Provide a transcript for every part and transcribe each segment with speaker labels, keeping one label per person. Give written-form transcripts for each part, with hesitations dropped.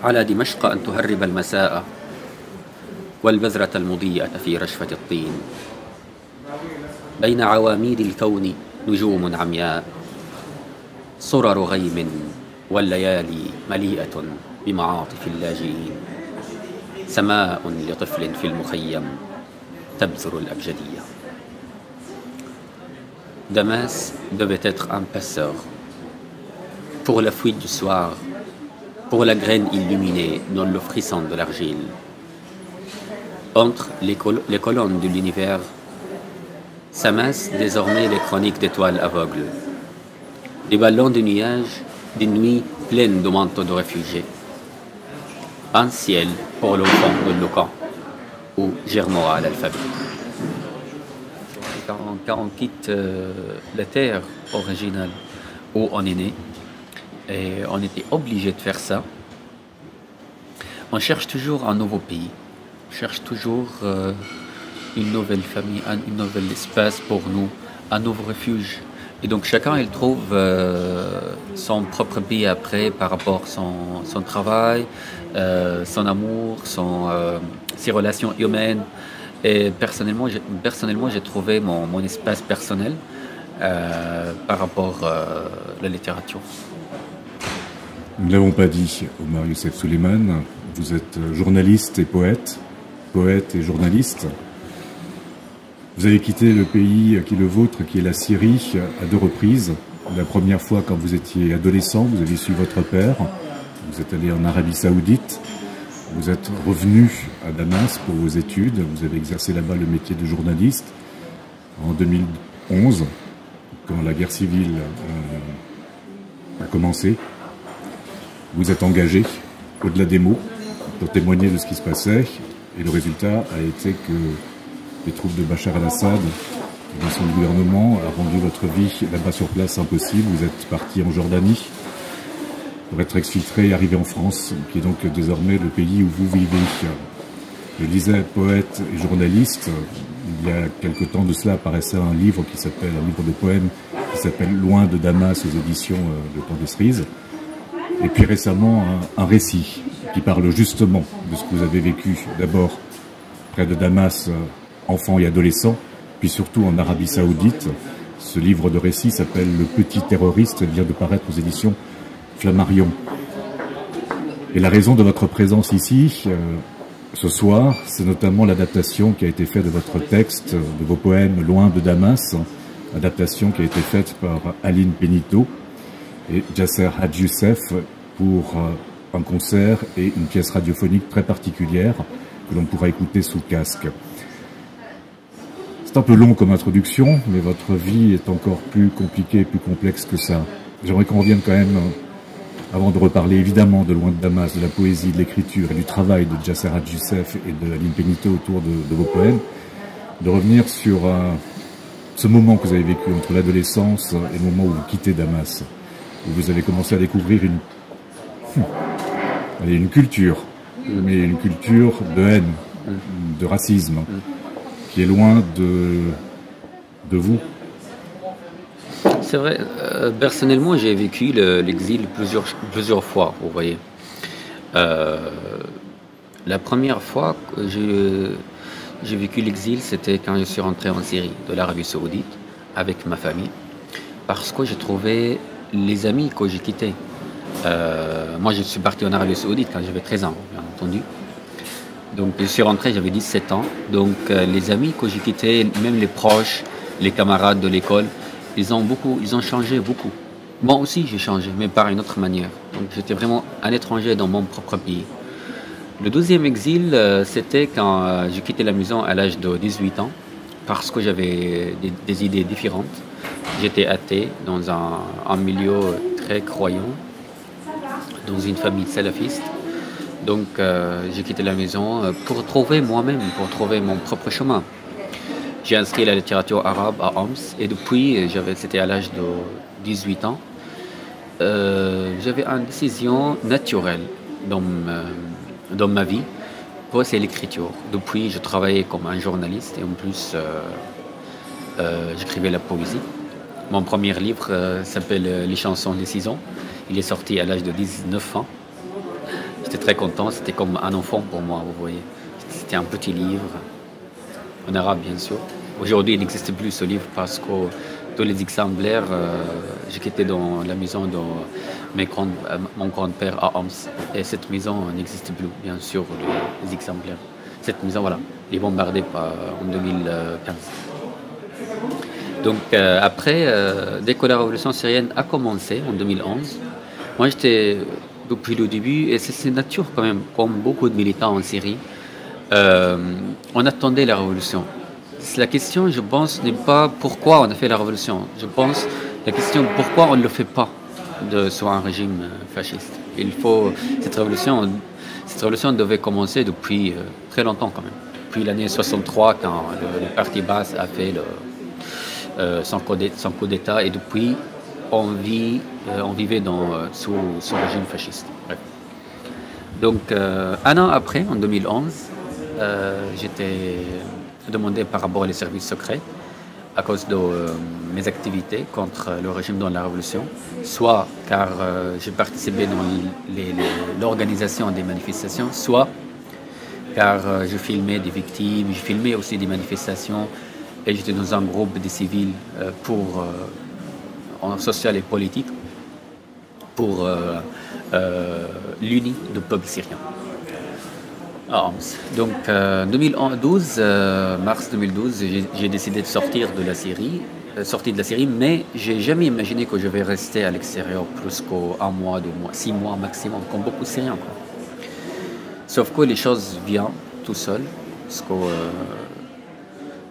Speaker 1: على دمشق أن تهرب المساء والبذرة المضيئة في رشفة الطين. بين عواميد الكون نجوم عمياء، صرر غيم والليالي مليئة بمعاطف اللاجئين. سماء لطفل في المخيم تبذر الأبجدية. Damas devait être un passeur. Pour la fuite du soir, pour la graine illuminée dans le frisson de l'argile. Entre les colonnes de l'univers s'amassent désormais les chroniques d'étoiles aveugles, des ballons de nuages, des nuits pleines de manteaux de réfugiés. Un ciel pour l'enfant de Locan, où germera l'alphabet. Quand on quitte la terre originale où on est né, et on était obligé de faire ça, on cherche toujours un nouveau pays, on cherche toujours une nouvelle famille, un nouvel espace pour nous, un nouveau refuge. Et donc chacun il trouve son propre pays après par rapport à son travail, son amour, ses relations humaines. Et personnellement j'ai trouvé mon espace personnel par rapport à la littérature.
Speaker 2: Nous ne l'avons pas dit, Omar Youssef Souleiman, vous êtes journaliste et poète et journaliste. Vous avez quitté le pays qui est le vôtre, qui est la Syrie, à 2 reprises. La première fois quand vous étiez adolescent, vous avez su votre père, vous êtes allé en Arabie Saoudite, vous êtes revenu à Damas pour vos études, vous avez exercé là-bas le métier de journaliste. En 2011, quand la guerre civile a commencé, vous êtes engagé, au-delà des mots, pour témoigner de ce qui se passait, et le résultat a été que les troupes de Bachar el-Assad, dans son gouvernement, a rendu votre vie là-bas sur place impossible. Vous êtes parti en Jordanie pour être exfiltré et arrivé en France, qui est donc désormais le pays où vous vivez. Je disais poète et journaliste. Il y a quelque temps de cela apparaissait un livre de poèmes qui s'appelle Loin de Damas aux éditions de Temps Cerise. Et puis récemment, un récit qui parle justement de ce que vous avez vécu, d'abord près de Damas, enfant et adolescent, puis surtout en Arabie Saoudite. Ce livre de récit s'appelle Le Petit Terroriste, vient de paraître aux éditions Flammarion. Et la raison de votre présence ici, ce soir, c'est notamment l'adaptation qui a été faite de votre texte, de vos poèmes Loin de Damas, adaptation qui a été faite par Aline Péniteau et Jasser Hadj Youssef pour un concert et une pièce radiophonique très particulière que l'on pourra écouter sous casque. C'est un peu long comme introduction, mais votre vie est encore plus compliquée, plus complexe que ça. J'aimerais qu'on revienne quand même, avant de reparler évidemment de Loin de Damas, de la poésie, de l'écriture et du travail de Jasser Hadj Youssef et de Aline Péniteau autour de vos poèmes, de revenir sur ce moment que vous avez vécu entre l'adolescence et le moment où vous quittez Damas, où vous avez commencé à découvrir une culture, mais une culture de haine, de racisme, qui est loin de vous.
Speaker 1: C'est vrai, personnellement j'ai vécu l'exil plusieurs fois, vous voyez. La première fois que j'ai vécu l'exil, c'était quand je suis rentré en Syrie, de l'Arabie Saoudite, avec ma famille, parce que j'ai trouvé les amis que j'ai quittés. Moi je suis parti en Arabie Saoudite quand j'avais 13 ans, bien entendu. Donc je suis rentré, j'avais 17 ans. Donc les amis que j'ai quittés, même les proches, les camarades de l'école, ils ont changé beaucoup. Moi aussi j'ai changé, mais par une autre manière. Donc j'étais vraiment un étranger dans mon propre pays. Le deuxième exil, c'était quand j'ai quitté la maison à l'âge de 18 ans, parce que j'avais des idées différentes. J'étais athée dans un milieu très croyant, dans une famille salafiste. Donc j'ai quitté la maison pour trouver moi-même, pour trouver mon propre chemin. J'ai inscrit la littérature arabe à Homs et depuis, c'était à l'âge de 18 ans, j'avais une décision naturelle dans ma vie, c'est l'écriture. Depuis, je travaillais comme un journaliste et en plus, j'écrivais la poésie. Mon premier livre s'appelle Les chansons des 6 ans. Il est sorti à l'âge de 19 ans. j'étais très content, c'était comme un enfant pour moi, vous voyez. C'était un petit livre, en arabe bien sûr. Aujourd'hui, il n'existe plus ce livre parce que tous les exemplaires, j'ai quitté dans la maison de mon grand-père à Homs. Et cette maison n'existe plus, bien sûr, les exemplaires. Cette maison, voilà, est bombardée en 2015. Donc après, dès que la révolution syrienne a commencé en 2011, moi j'étais depuis le début, et c'est nature quand même, comme beaucoup de militants en Syrie, on attendait la révolution. La question, je pense, n'est pas pourquoi on a fait la révolution. Je pense la question pourquoi on ne le fait pas sur un régime fasciste. Cette révolution devait commencer depuis très longtemps quand même. Depuis l'année 63, quand le parti Baas a fait son coup d'État, et depuis on vivait sous régime fasciste. Bref. Donc un an après, en 2011, j'étais demandé par rapport aux services secrets à cause de mes activités contre le régime dans la révolution, soit car j'ai participé dans l'organisation des manifestations, soit car je filmais des victimes, je filmais aussi des manifestations, et j'étais dans un groupe de civils en social et politique pour l'uni du peuple syrien. Donc, 2012, mars 2012, j'ai décidé de sortir de la Syrie, mais j'ai jamais imaginé que je vais rester à l'extérieur plus qu'un mois, 2 mois, 6 mois maximum, comme beaucoup de Syriens, quoi. Sauf que les choses viennent tout seul, parce que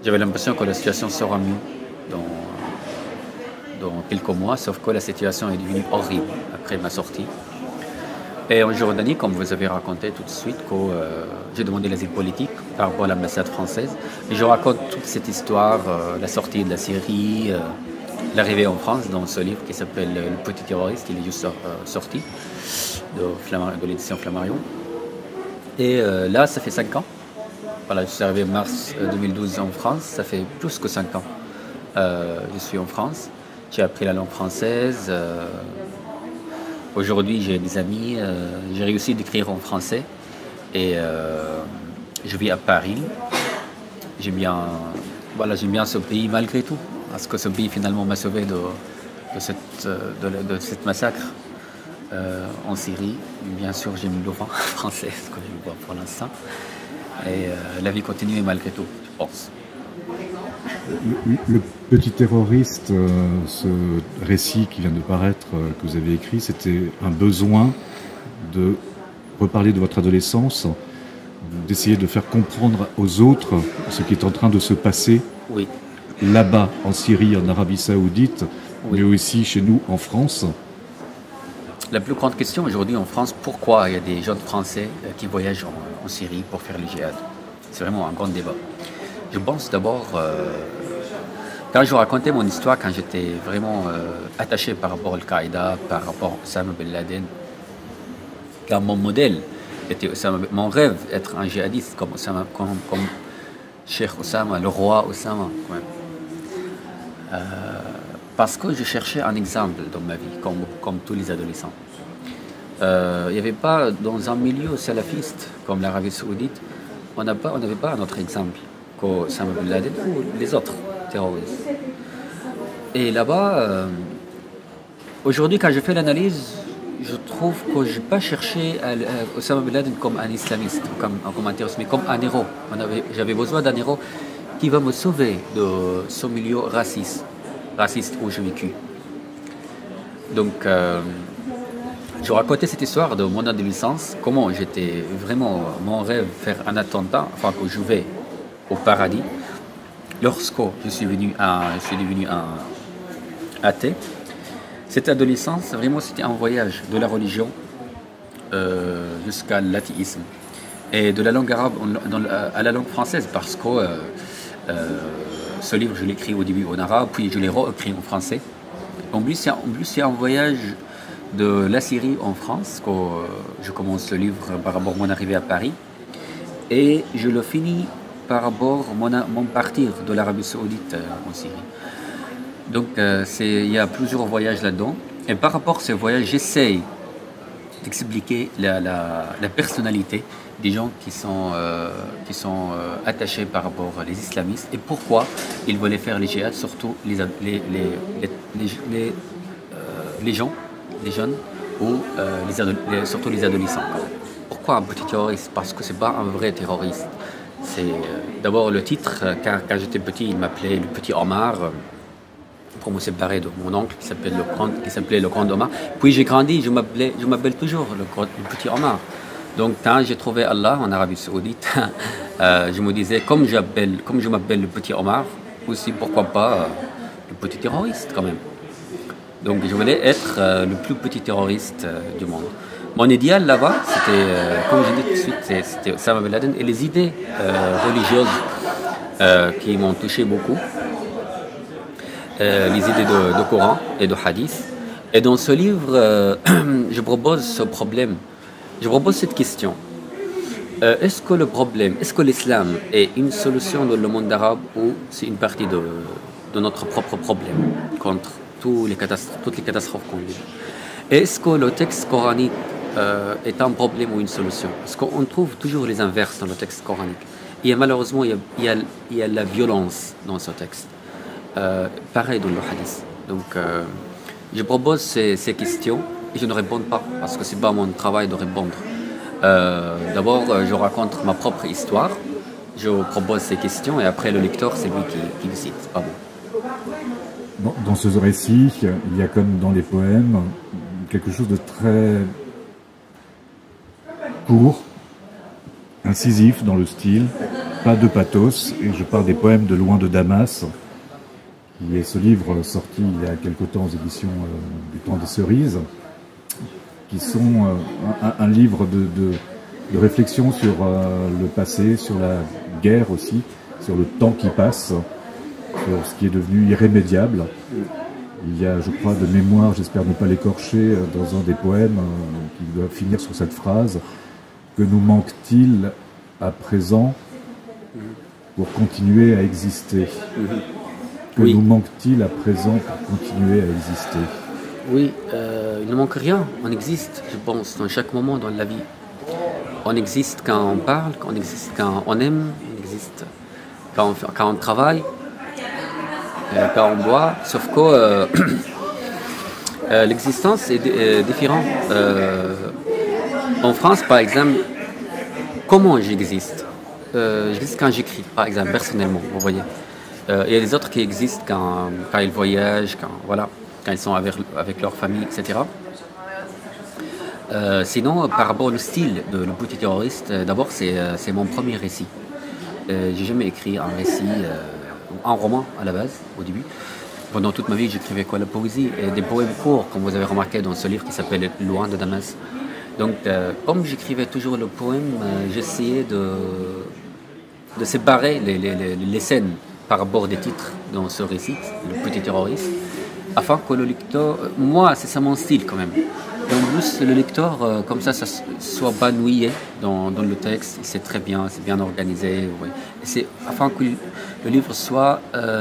Speaker 1: j'avais l'impression que la situation sera mieux dans quelques mois, sauf que la situation est devenue horrible après ma sortie. Et en Jordanie, comme vous avez raconté tout de suite, que j'ai demandé l'asile politique par rapport à l'ambassade française. Et je raconte toute cette histoire, la sortie de la Syrie, l'arrivée en France, dans ce livre qui s'appelle Le Petit Terroriste, il est juste sorti de l'édition Flammarion. Et là, ça fait 5 ans. Voilà, je suis arrivé en mars 2012 en France, ça fait plus que 5 ans. Je suis en France, j'ai appris la langue française. Aujourd'hui, j'ai des amis, j'ai réussi d'écrire en français, et je vis à Paris. J'aime bien ce pays malgré tout, parce que ce pays finalement m'a sauvé de cette massacre en Syrie. Bien sûr, j'aime le vent français, ce que je vois pour l'instant, et la vie continue malgré tout, je pense.
Speaker 2: Le Petit Terroriste, ce récit qui vient de paraître, que vous avez écrit, c'était un besoin de reparler de votre adolescence, d'essayer de faire comprendre aux autres ce qui est en train de se passer,
Speaker 1: oui,
Speaker 2: là-bas, en Syrie, en Arabie Saoudite, oui, mais aussi chez nous, en France.
Speaker 1: La plus grande question aujourd'hui en France, pourquoi il y a des jeunes Français qui voyagent en Syrie pour faire le djihad? C'est vraiment un grand débat. Je pense d'abord, quand je racontais mon histoire, quand j'étais vraiment attaché par rapport à Al-Qaïda, par rapport à Osama Ben Laden, quand mon modèle était mon rêve être un djihadiste comme Cheikh Osama, le roi Osama. Ouais. Parce que je cherchais un exemple dans ma vie, comme tous les adolescents. Il n'y avait pas, dans un milieu salafiste comme l'Arabie Saoudite, on n'avait pas un autre exemple qu'Osama Ben Laden ou les autres terroristes. Et là-bas, aujourd'hui, quand je fais l'analyse, je trouve que je n'ai pas cherché Osama Ben Laden comme un islamiste, comme un terroriste, mais comme un héros. J'avais besoin d'un héros qui va me sauver de ce milieu raciste où j'ai vécu. Donc, je racontais cette histoire de mon adolescence, comment j'étais vraiment, mon rêve, faire un attentat, enfin que je vais au paradis. Lorsque je suis devenu un athée, cette adolescence, vraiment, c'était un voyage de la religion jusqu'à l'athéisme. Et de la langue arabe à la langue française, parce que ce livre, je l'ai écrit au début en arabe, puis je l'ai réécrit en français. En plus, il y a un voyage de la Syrie en France, que je commence le livre par rapport à mon arrivée à Paris, et je le finis par rapport à mon partir de l'Arabie Saoudite en Syrie. Donc il y a plusieurs voyages là-dedans, et par rapport à ces voyages, j'essaye d'expliquer la personnalité des gens qui sont attachés par rapport aux islamistes et pourquoi ils voulaient faire les djihad, surtout les gens, les jeunes ou surtout les adolescents. Pourquoi un petit terroriste? Parce que c'est pas un vrai terroriste. C'est d'abord le titre, car quand j'étais petit, il m'appelait le petit Omar. Pour me séparer de mon oncle qui s'appelait le grand Omar. Puis j'ai grandi, je m'appelle toujours le petit Omar. Donc quand j'ai trouvé Allah en Arabie Saoudite, je me disais, comme je m'appelle le petit Omar, aussi pourquoi pas le petit terroriste quand même. Donc je voulais être le plus petit terroriste du monde. Mon idéal là-bas, c'était, comme j'ai dit tout de suite, c'était Osama Ben Laden et les idées religieuses qui m'ont touché beaucoup. Les idées de Coran et de Hadith. Et dans ce livre, je propose ce problème. Je propose cette question. Est-ce que l'islam est une solution dans le monde arabe ou c'est une partie de notre propre problème contre toutes les catastrophes qu'on vit? Est-ce que le texte coranique est un problème ou une solution? Parce qu'on trouve toujours les inverses dans le texte coranique. Et malheureusement, il y a la violence dans ce texte. Pareil dans le hadith. Donc, je propose ces questions et je ne réponds pas parce que c'est pas mon travail de répondre. D'abord, je raconte ma propre histoire, je propose ces questions et après le lecteur, c'est lui qui décide. C'est pas bon.
Speaker 2: Dans ce récit, il y a comme dans les poèmes quelque chose de très court, incisif dans le style, pas de pathos, et je parle des poèmes de Loin de Damas, qui est ce livre sorti il y a quelque temps aux éditions du Temps des Cerises, qui sont un livre de réflexion sur le passé, sur la guerre aussi, sur le temps qui passe, sur ce qui est devenu irrémédiable. Il y a, je crois, de mémoire, j'espère ne pas l'écorcher, dans un des poèmes qui doit finir sur cette phrase: que nous manque-t-il à présent pour continuer à exister? Que nous manque-t-il à présent pour continuer à exister?
Speaker 1: Oui, il ne manque rien. On existe, je pense, dans chaque moment dans la vie. On existe quand on parle, on existe quand on aime, on existe quand on travaille, quand on boit. Sauf que l'existence est différente. En France, par exemple, comment j'existe? J'existe quand j'écris, par exemple, personnellement, vous voyez. Il y a des autres qui existent quand ils voyagent, quand ils sont avec leur famille, etc. Sinon, par rapport au style de Le Petit Terroriste, d'abord, c'est mon premier récit. J'ai jamais écrit un récit, un roman à la base, au début. Pendant toute ma vie, j'écrivais la poésie et des poèmes courts, comme vous avez remarqué dans ce livre qui s'appelle Loin de Damas. Donc, comme j'écrivais toujours le poème, j'essayais de séparer les scènes par rapport des titres dans ce récit, Le Petit Terroriste, afin que le lecteur, moi c'est ça mon style quand même, et en plus le lecteur, comme ça soit pas ennuyé dans le texte, c'est très bien, c'est bien organisé, ouais. Et c'est afin que le livre soit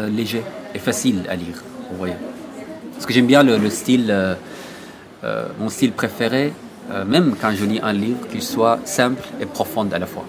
Speaker 1: léger et facile à lire, vous voyez. Parce que j'aime bien le style, mon style préféré, même quand je lis un livre, qu'il soit simple et profond à la fois.